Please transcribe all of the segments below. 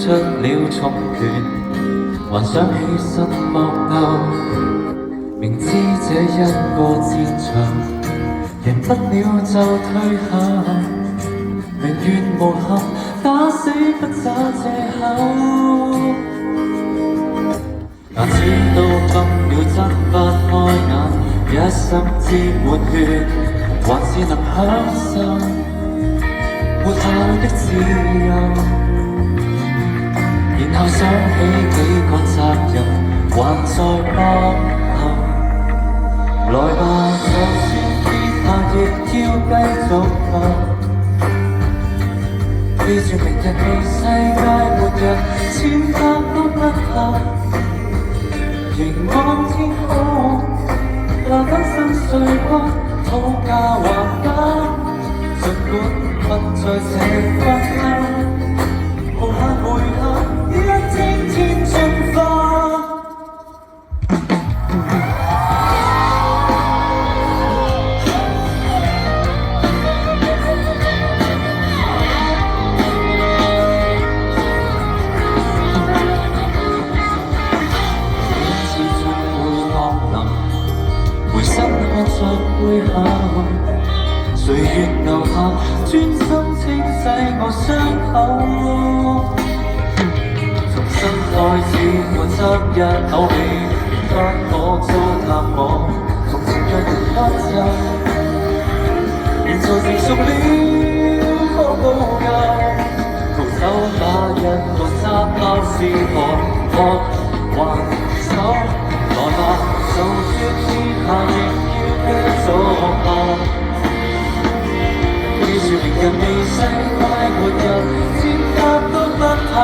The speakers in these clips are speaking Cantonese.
出了重拳，還想起身搏鬥，明知這一個戰場贏不了就退後，寧願無憾打死不找藉口。牙齒都崩了睜不開眼，一心沾滿血，還是能享受活下的自由。然後想起幾個責任還在膊頭，來吧，就算跌下亦要繼續行。記住明日未世界末日，千刻都不怕。凝望天空，那燈心碎骨，討價還價。儘管困在這關口，無限回合，一天天進化。回身看着背後，歲月留下專心清洗我傷口。重新開始我執一口氣，當我糟蹋我，從前讓人不走。現在成熟了，可補救。逃走那一個沙包是何還手？來吧，就算之下亦要繼續行。記住明日未世界末日，千刻都不怕。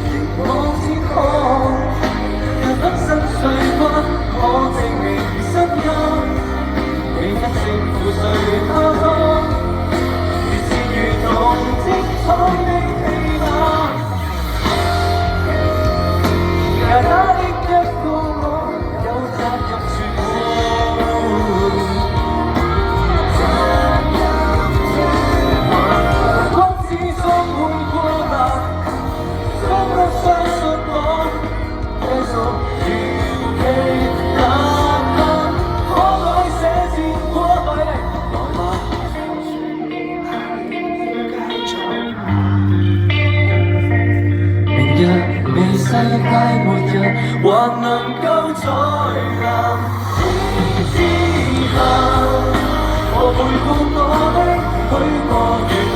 凝望天空，讓燈身碎骨，我證明聲音，你一聲負誰他方，越戰越動精彩的戲碼。也打的一個我，有責任傳播。光之中會過難，總不相信我，繼續預期那刻，可改寫戰果對力。來吧，明日未世界末日，還能夠在藍天之下，和陪伴我的許個願。